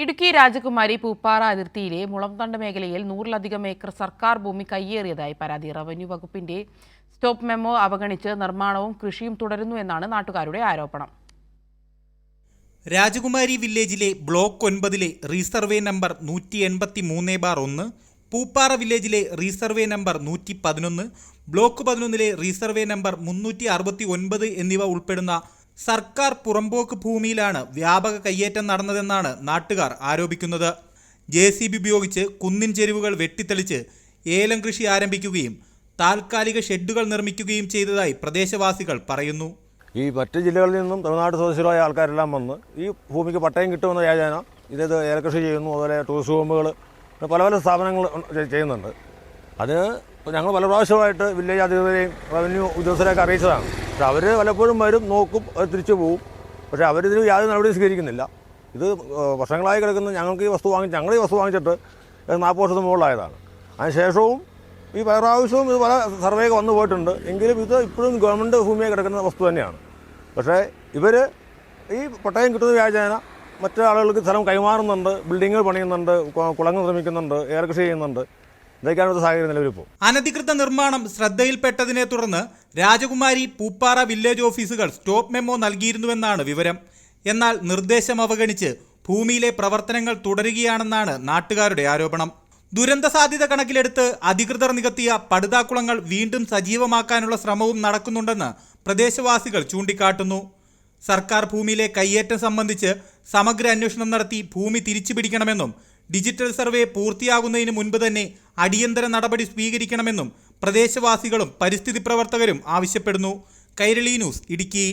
ഇടുക്കി രാജകുമാരി പൂപ്പാറ അതിർത്തിയിലെ മുളംതണ്ട് മേഖലയിൽ 100-ലധികം ഏക്കർ സർക്കാർ ഭൂമി കയ്യേറിയതായി പരാതി. റവന്യൂ വകുപ്പിന്റെ സ്റ്റോപ്പ് മെമ്മോ അവഗണിച്ച് നിർമ്മാണവും കൃഷിയും തുടരുന്നു എന്നാണ് നാട്ടുകാരുടെ ആരോപണം. രാജകുമാരി വില്ലേജിലെ ബ്ലോക്ക് 9-ലെ റീസർവേ നമ്പർ 183/1, പൂപ്പാറ വില്ലേജിലെ റീസർവേ നമ്പർ 111, ബ്ലോക്ക് 11-ലെ റീസർവേ നമ്പർ 369 എന്നിവ ഉൾപ്പെടുന്ന സർക്കാർ പുറമ്പോക്ക് ഭൂമിയിലാണ് വ്യാപക കയ്യേറ്റം നടന്നതെന്നാണ് നാട്ടുകാർ ആരോപിക്കുന്നത്. JCB ഉപയോഗിച്ച് കുന്നിൻ ചെരുവുകൾ വെട്ടിത്തെളിച്ച് ഏലം കൃഷി ആരംഭിക്കുകയും താൽക്കാലിക ഷെഡുകൾ നിർമ്മിക്കുകയും ചെയ്തതായി പ്രദേശവാസികൾ പറയുന്നു. ഈ മറ്റ് ജില്ലകളിൽ നിന്നും തമിഴ്നാട് സ്വദേശികളായ ആൾക്കാരെല്ലാം വന്ന് ഈ ഭൂമിക്ക് പട്ടയം കിട്ടുമെന്ന വ്യാജേന ഇത് ഏലകൃഷി ചെയ്യുന്നു. അതുപോലെ ടൂറിസ്റ്റ് ഹോമുകൾ പല പല സ്ഥാപനങ്ങൾ ചെയ്യുന്നുണ്ട്. അതിന് ഞങ്ങൾ പല പ്രാവശ്യമായിട്ട് വില്ലേജ് അധികൃതരെയും റവന്യൂ ഉദ്യോഗസ്ഥരെയൊക്കെ അറിയിച്ചതാണ്. പക്ഷെ അവർ പലപ്പോഴും വരും, നോക്കും, അത് തിരിച്ചു പോകും. പക്ഷേ അവരിതിന് യാതൊരു നടപടിയും സ്വീകരിക്കുന്നില്ല. ഇത് വർഷങ്ങളായി കിടക്കുന്ന ഞങ്ങൾ ഈ വസ്തു വാങ്ങിച്ചിട്ട് 40 വർഷത്തിന് മുകളിലായതാണ്. അതിനുശേഷവും ഈ പല പ്രാവശ്യവും ഇത് പല സർവേയൊക്കെ വന്നു പോയിട്ടുണ്ട്. എങ്കിലും ഇത് ഇപ്പോഴും ഗവൺമെൻറ് ഭൂമിയായി കിടക്കുന്ന വസ്തു തന്നെയാണ്. പക്ഷേ ഇവർ ഈ പട്ടയം കിട്ടുന്ന വ്യാജേന മറ്റു ആളുകൾക്ക് സ്ഥലം കൈമാറുന്നുണ്ട്, ബിൽഡിങ്ങുകൾ പണിയുന്നുണ്ട്, കുളങ്ങൾ നിർമ്മിക്കുന്നുണ്ട്, ഏലകൃഷി ചെയ്യുന്നുണ്ട്. ഇതൊക്കെയാണ് ഒരു സാഹചര്യം നിലവിലിപ്പോൾ. അനധികൃത നിർമ്മാണം ശ്രദ്ധയിൽപ്പെട്ടതിനെ തുടർന്ന് രാജകുമാരി പൂപ്പാറ വില്ലേജ് ഓഫീസുകൾ സ്റ്റോപ്പ് മെമ്മോ നൽകിയിരുന്നുവെന്നാണ് വിവരം. എന്നാൽ നിർദ്ദേശം അവഗണിച്ച് ഭൂമിയിലെ പ്രവർത്തനങ്ങൾ തുടരുകയാണെന്നാണ് നാട്ടുകാരുടെ ആരോപണം. ദുരന്ത സാധ്യത കണക്കിലെടുത്ത് അധികൃതർ നികത്തിയ പടുതാക്കുളങ്ങൾ വീണ്ടും സജീവമാക്കാനുള്ള ശ്രമവും നടക്കുന്നുണ്ടെന്ന് പ്രദേശവാസികൾ ചൂണ്ടിക്കാട്ടുന്നു. സർക്കാർ ഭൂമിയിലെ കയ്യേറ്റം സംബന്ധിച്ച് സമഗ്ര അന്വേഷണം നടത്തി ഭൂമി തിരിച്ചുപിടിക്കണമെന്നും ഡിജിറ്റൽ സർവേ പൂർത്തിയാകുന്നതിന് മുൻപ് തന്നെ അടിയന്തര നടപടി സ്വീകരിക്കണമെന്നും പ്രദേശവാസികളും പരിസ്ഥിതി പ്രവർത്തകരും ആവശ്യപ്പെടുന്നു. കൈരളി ന്യൂസ്, ഇടുക്കി.